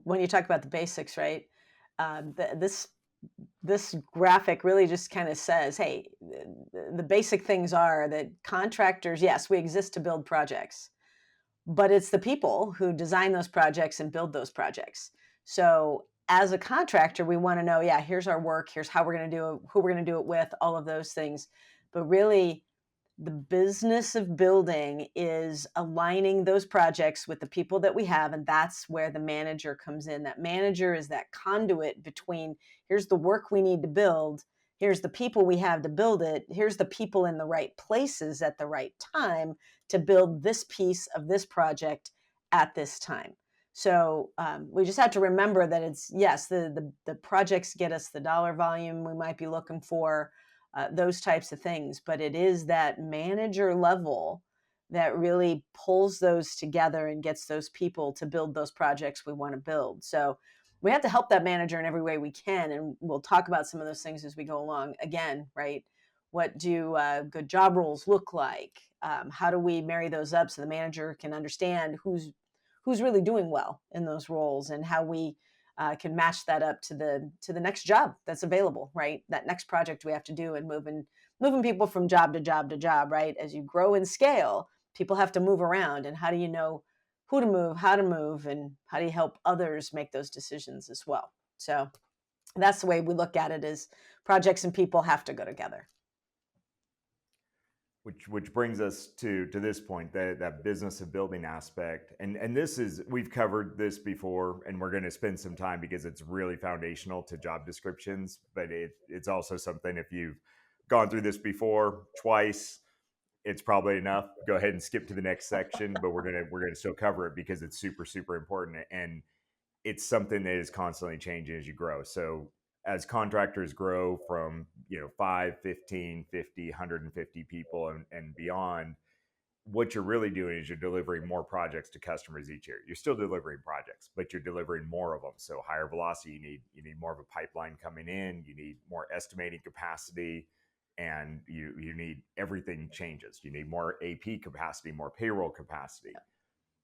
when you talk about the basics, right? This graphic really just kind of says, hey, the basic things are that contractors, yes, we exist to build projects, but it's the people who design those projects and build those projects. So as a contractor, we want to know, yeah, here's our work, here's how we're going to do it, who we're going to do it with, all of those things. But really, the business of building is aligning those projects with the people that we have. And that's where the manager comes in. That manager is that conduit between here's the work we need to build, here's the people we have to build it, here's the people in the right places at the right time to build this piece of this project at this time. So we just have to remember that it's, yes, the projects get us the dollar volume we might be looking for, those types of things. But it is that manager level that really pulls those together and gets those people to build those projects we want to build. So we have to help that manager in every way we can. And we'll talk about some of those things as we go along. Again, right? What do good job roles look like? How do we marry those up so the manager can understand who's really doing well in those roles, and how we can match that up to the next job that's available, right? That next project we have to do, and moving people from job to job to job, right? As you grow and scale, people have to move around, and how do you know who to move, how to move, and how do you help others make those decisions as well? So that's the way we look at it: is projects and people have to go together. Which brings us to this point, that business of building aspect, and this is, we've covered this before, and we're going to spend some time because it's really foundational to job descriptions. But it's also something, if you've gone through this before twice, it's probably enough. Go ahead and skip to the next section, but we're gonna still cover it because it's super important, and it's something that is constantly changing as you grow. So as contractors grow from 5, 15, 50, 150 people and beyond, what you're really doing is you're delivering more projects to customers each year. You're still delivering projects, but you're delivering more of them. So higher velocity, you need more of a pipeline coming in, you need more estimating capacity, and you need, everything changes. You need more AP capacity, more payroll capacity.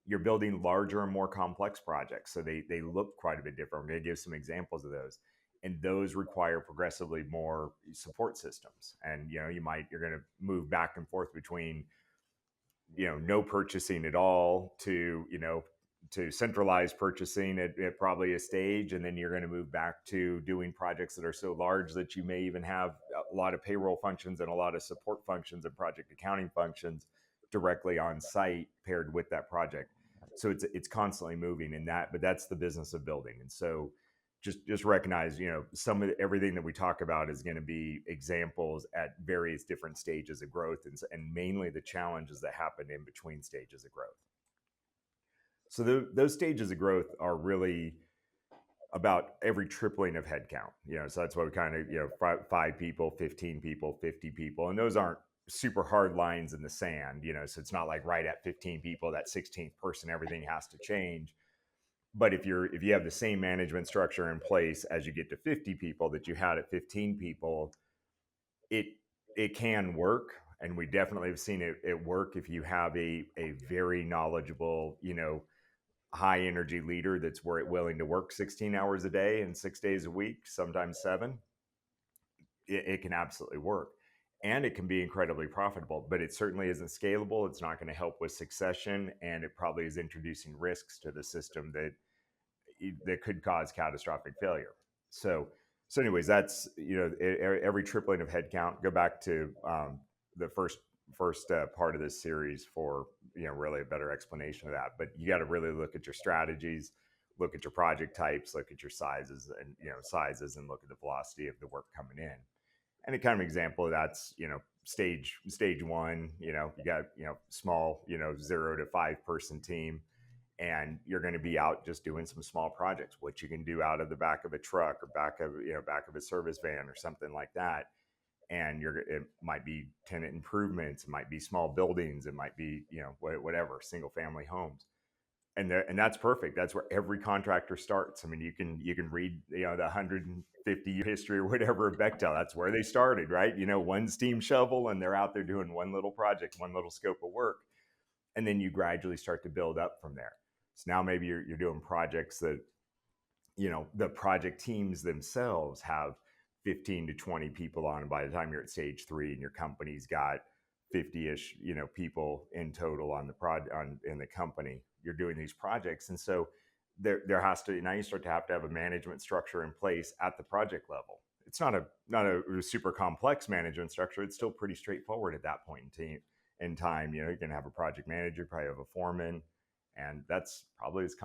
You're building larger and more complex projects, so they look quite a bit different. I'm going to give some examples of those, and those require progressively more support systems. And you're going to move back and forth between no purchasing at all to to centralized purchasing at probably a stage, and then you're going to move back to doing projects that are so large that you may even have a lot of payroll functions and a lot of support functions and project accounting functions directly on site paired with that project. So it's constantly moving in that, but that's the business of building. And so just recognize, some of everything that we talk about is going to be examples at various different stages of growth, and mainly the challenges that happen in between stages of growth. So those stages of growth are really about every tripling of headcount. So that's what we kind of, 5 people, 15 people, 50 people, and those aren't super hard lines in the sand. So it's not like right at 15 people, that 16th person, everything has to change. But if you have the same management structure in place as you get to 50 people that you had at 15 people, it can work. And we definitely have seen it work if you have a very knowledgeable, high energy leader that's willing to work 16 hours a day and 6 days a week, sometimes 7. It can absolutely work. And it can be incredibly profitable, but it certainly isn't scalable. It's not going to help with succession, and it probably is introducing risks to the system that could cause catastrophic failure. So anyways, that's every tripling of headcount. Go back to the first part of this series for really a better explanation of that. But you got to really look at your strategies, look at your project types, look at your sizes, and look at the velocity of the work coming in. And a kind of example of that's stage 1. You got small 0 to 5 person team, and you're going to be out just doing some small projects, what you can do out of the back of a truck or back of a service van or something like that. And it might be tenant improvements, it might be small buildings, it might be whatever, single family homes, and that's perfect. That's where every contractor starts. I mean, you can read the 150-year history or whatever of Bechtel. That's where they started, right? One steam shovel, and they're out there doing one little project, one little scope of work, and then you gradually start to build up from there. So now maybe you're doing projects that the project teams themselves have 15 to 20 people on. And by the time you're at stage 3 and your company's got 50-ish, people in total on in the company, you're doing these projects. And so there has to, now you start to have a management structure in place at the project level. It's not a super complex management structure. It's still pretty straightforward at that point in time. You're going to have a project manager, probably have a foreman, and that's probably as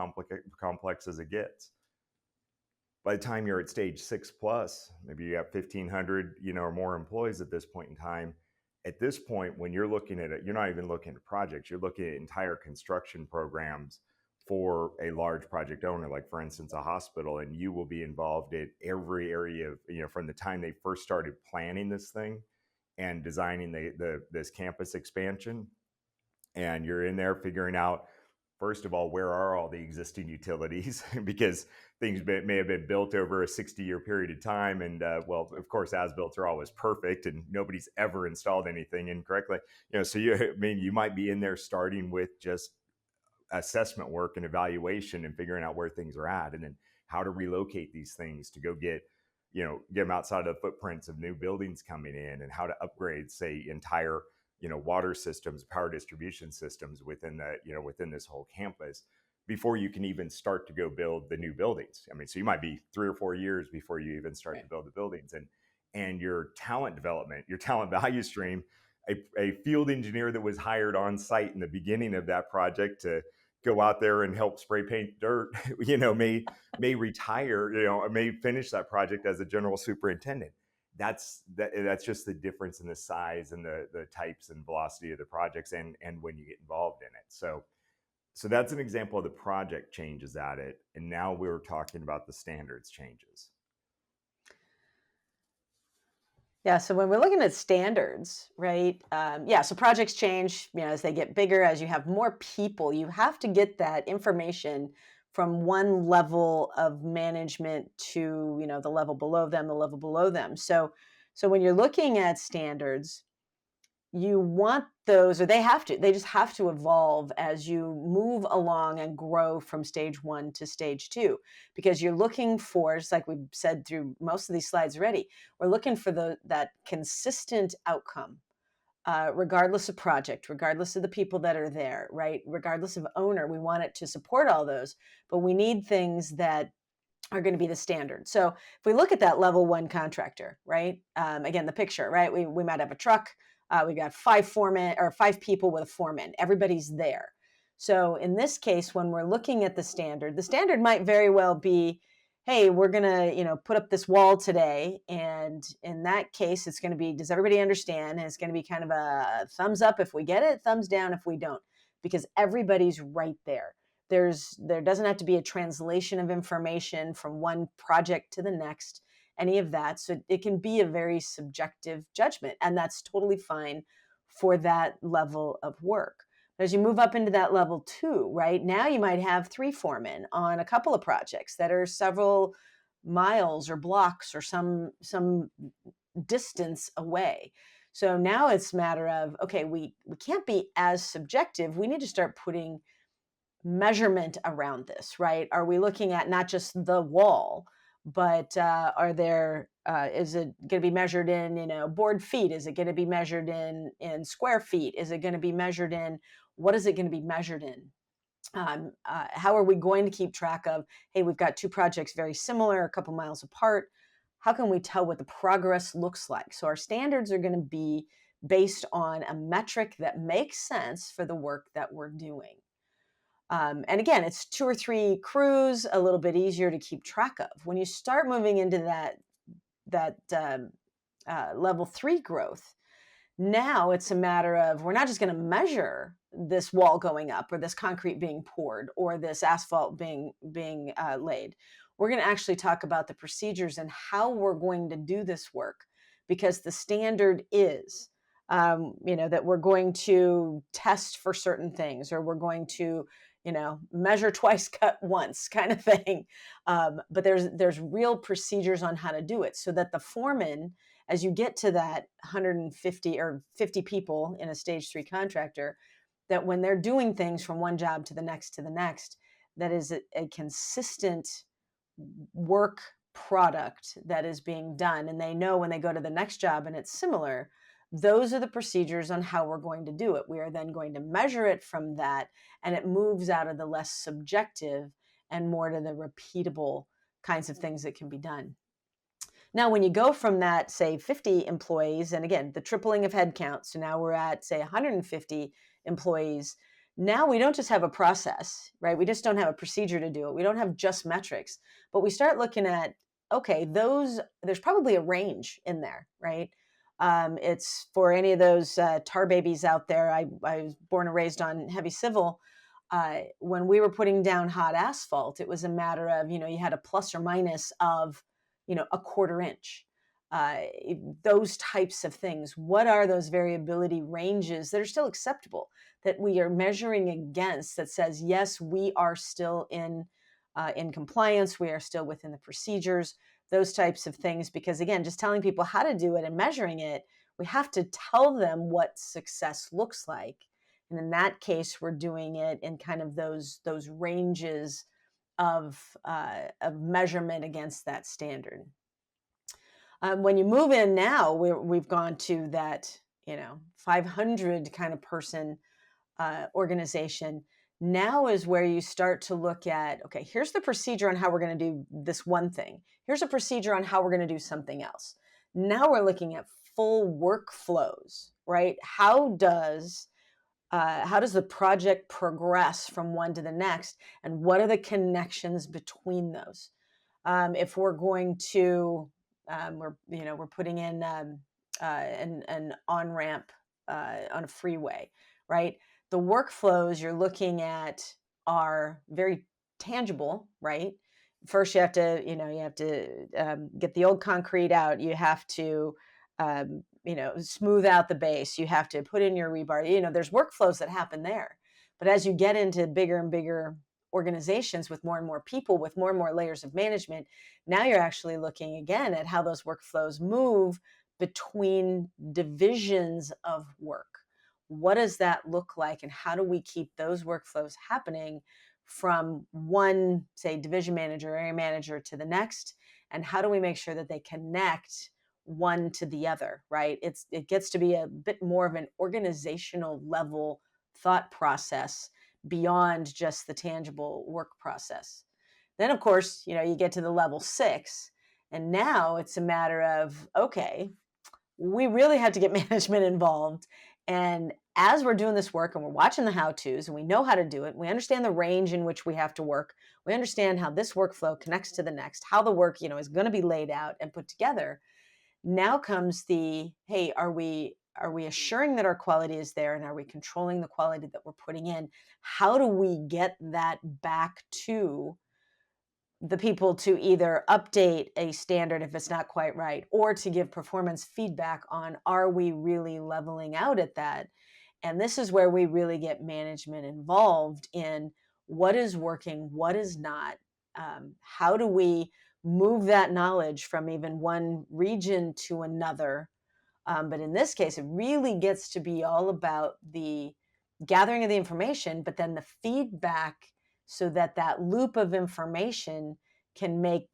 complex as it gets. By the time you're at stage 6 plus, maybe you have 1,500, or more employees at this point in time. At this point, when you're looking at it, you're not even looking at projects, you're looking at entire construction programs for a large project owner, like for instance, a hospital, and you will be involved in every area of, from the time they first started planning this thing and designing this campus expansion. And you're in there figuring out, first of all, where are all the existing utilities? Because things may have been built over a 60-year period of time. And well, of course, as-built are always perfect and nobody's ever installed anything incorrectly. So you might be in there starting with just assessment work and evaluation and figuring out where things are at, and then how to relocate these things to go get them outside of the footprints of new buildings coming in, and how to upgrade, say, entire water systems, power distribution systems within within this whole campus before you can even start to go build the new buildings. I mean, so you might be 3 or 4 years before you even start to build the buildings. And your talent development, your talent value stream, a field engineer that was hired on site in the beginning of that project to go out there and help spray paint dirt, may retire, may finish that project as a general superintendent. That's just the difference in the size and the types and velocity of the projects and when you get involved in it. So that's an example of the project changes at it. And now we're talking about the standards changes. Yeah, so when we're looking at standards, right? So projects change, as they get bigger, as you have more people, you have to get that information from one level of management to, the level below them, the level below them. So when you're looking at standards, you want those, or they just have to evolve as you move along and grow from stage 1 to stage 2, because you're looking for, just like we've said through most of these slides already, we're looking for that consistent outcome, regardless of project, regardless of the people that are there, right? Regardless of owner, we want it to support all those, but we need things that are going to be the standard. So if we look at that level 1 contractor, right? Again, the picture, right? We might have a truck. We got 5 people with a foreman. Everybody's there. So in this case, when we're looking at the standard might very well be, hey, we're going to, put up this wall today. And in that case, it's going to be, does everybody understand? And it's going to be kind of a thumbs up if we get it, thumbs down if we don't, because everybody's right there. There doesn't have to be a translation of information from one project to the next, any of that. So it can be a very subjective judgment, and that's totally fine for that level of work. But as you move up into that level 2, right, now you might have 3 foremen on a couple of projects that are several miles or blocks or some distance away. So now it's a matter of, okay, we can't be as subjective. We need to start putting measurement around this, right? Are we looking at not just the wall, but is it going to be measured in, board feet? Is it going to be measured in square feet? Is it going to be measured in, what is it going to be measured in? How are we going to keep track of, hey, we've got 2 projects very similar, a couple miles apart. How can we tell what the progress looks like? So our standards are going to be based on a metric that makes sense for the work that we're doing. And again, it's 2 or 3 crews, a little bit easier to keep track of. When you start moving into that level 3 growth, now it's a matter of, we're not just going to measure this wall going up or this concrete being poured or this asphalt being laid. We're going to actually talk about the procedures and how we're going to do this work, because the standard is, that we're going to test for certain things, or we're going to, measure twice, cut once kind of thing. But there's real procedures on how to do it, so that the foreman, as you get to that 150 or 50 people in a stage 3 contractor, that when they're doing things from one job to the next, that is a consistent work product that is being done, and they know when they go to the next job and it's similar, those are the procedures on how we're going to do it. We are then going to measure it from that, and it moves out of the less subjective and more to the repeatable kinds of things that can be done. Now, when you go from that, say 50 employees, and again, the tripling of headcount, so now we're at, say, 150 employees. Now we don't just have a process, right? We just don't have a procedure to do it. We don't have just metrics, but we start looking at, okay, there's probably a range in there, right? It's for any of those tar babies out there. I was born and raised on heavy civil. When we were putting down hot asphalt, it was a matter of, you had a plus or minus of, a quarter inch. Uh, those types of things. What are those variability ranges that are still acceptable, that we are measuring against, that says, yes, we are still in compliance, we are still within the procedures, those types of things. Because again, just telling people how to do it and measuring it, we have to tell them what success looks like. And in that case, we're doing it in kind of those ranges of measurement against that standard. When you move in now, we've gone to that 500 kind of person organization. Now is where you start to look at, okay, here's the procedure on how we're going to do this one thing. Here's a procedure on how we're going to do something else. Now we're looking at full workflows, right? How does the project progress from one to the next, and what are the connections between those? If we're going to, we're putting in an on ramp on a freeway, right? The workflows you're looking at are very tangible, right? First, you have to get the old concrete out. You have to smooth out the base. You have to put in your rebar. There's workflows that happen there. But as you get into bigger and bigger organizations with more and more people, with more and more layers of management, now you're actually looking again at how those workflows move between divisions of work. What does that look like, and how do we keep those workflows happening from one, say, division manager, area manager to the next? And how do we make sure that they connect one to the other, right? It gets to be a bit more of an organizational level thought process beyond just the tangible work process. Then, of course, you get to the level 6, and now it's a matter of, okay, we really have to get management involved. And as we're doing this work and we're watching the how-tos and we know how to do it, we understand the range in which we have to work, we understand how this workflow connects to the next, how the work, is going to be laid out and put together. Now comes the, hey, are we assuring that our quality is there, and are we controlling the quality that we're putting in? How do we get that back to the people to either update a standard if it's not quite right, or to give performance feedback on, are we really leveling out at that? And this is where we really get management involved in what is working, what is not. How do we move that knowledge from even one region to another? But in this case, it really gets to be all about the gathering of the information, but then the feedback, so that that loop of information can make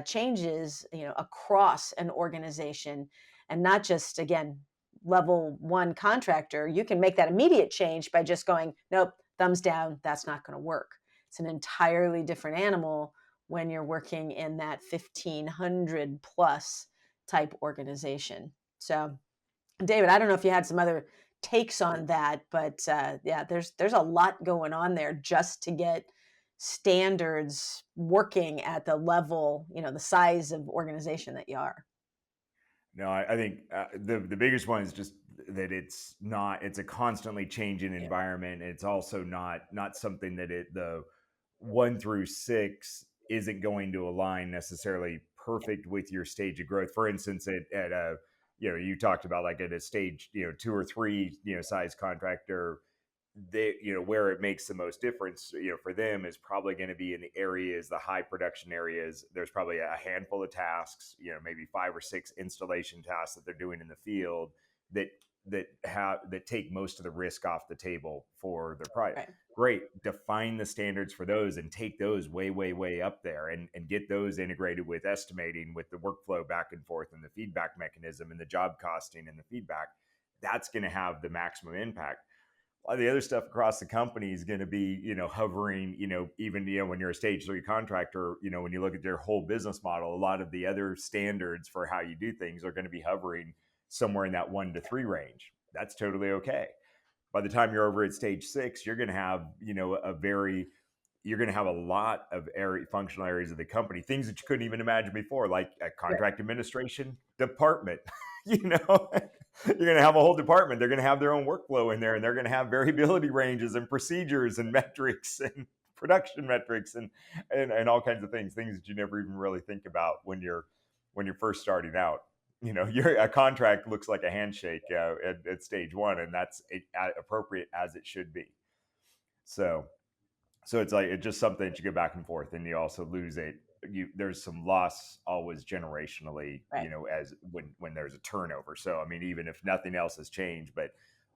changes, across an organization, and not just, again, level 1 contractor. You can make that immediate change by just going, nope, thumbs down, that's not going to work. It's an entirely different animal when you're working in that 1,500 plus type organization. So, David, I don't know if you had some other takes on that, but yeah, there's a lot going on there just to get standards working at the level, the size of organization that you are. No, I think the biggest one is just that it's a constantly changing Yeah. environment. It's also not something that the 1 through 6 isn't going to align necessarily perfect with your stage of growth. For instance, at a you talked about like at a stage 2 or 3 size contractor, they where it makes the most difference for them is probably going to be in the areas, the high production areas. There's probably a handful of tasks, maybe 5 or 6 installation tasks that they're doing in the field that that take most of the risk off the table for their product. Right. Great, define the standards for those and take those way up there, and get those integrated with estimating, with the workflow back and forth, and the feedback mechanism, and the job costing, and the feedback. That's going to have the maximum impact. A lot of the other stuff across the company is going to be, hovering, even, when you're a stage 3 contractor, when you look at their whole business model, a lot of the other standards for how you do things are going to be hovering somewhere in that 1 to 3 range. That's totally okay. By the time you're over at stage 6, you're going to have, you're going to have a lot of functional areas of the company, things that you couldn't even imagine before, like a contract administration department. You're going to have a whole department. They're going to have their own workflow in there, and they're going to have variability ranges and procedures and metrics and production metrics and all kinds of things that you never even really think about when you're first starting out. A contract looks like a handshake at stage 1, and that's appropriate as it should be. So it's like, it's just something that you go back and forth, and you also lose it. There's some loss always generationally, Right. as when there's a turnover. So, I mean, even if nothing else has changed, but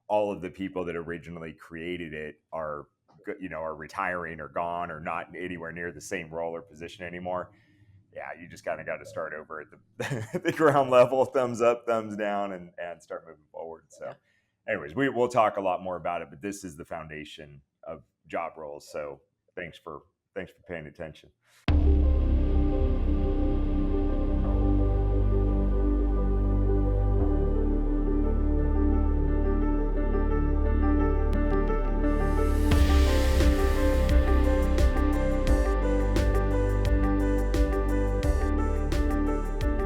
all of the people that originally created it are retiring or gone or not anywhere near the same role or position anymore. Yeah, you just kind of got to start over at the ground level, thumbs up, thumbs down, and start moving forward. So, Yeah. anyways, we'll talk a lot more about it, but this is the foundation of job roles. So thanks for paying attention.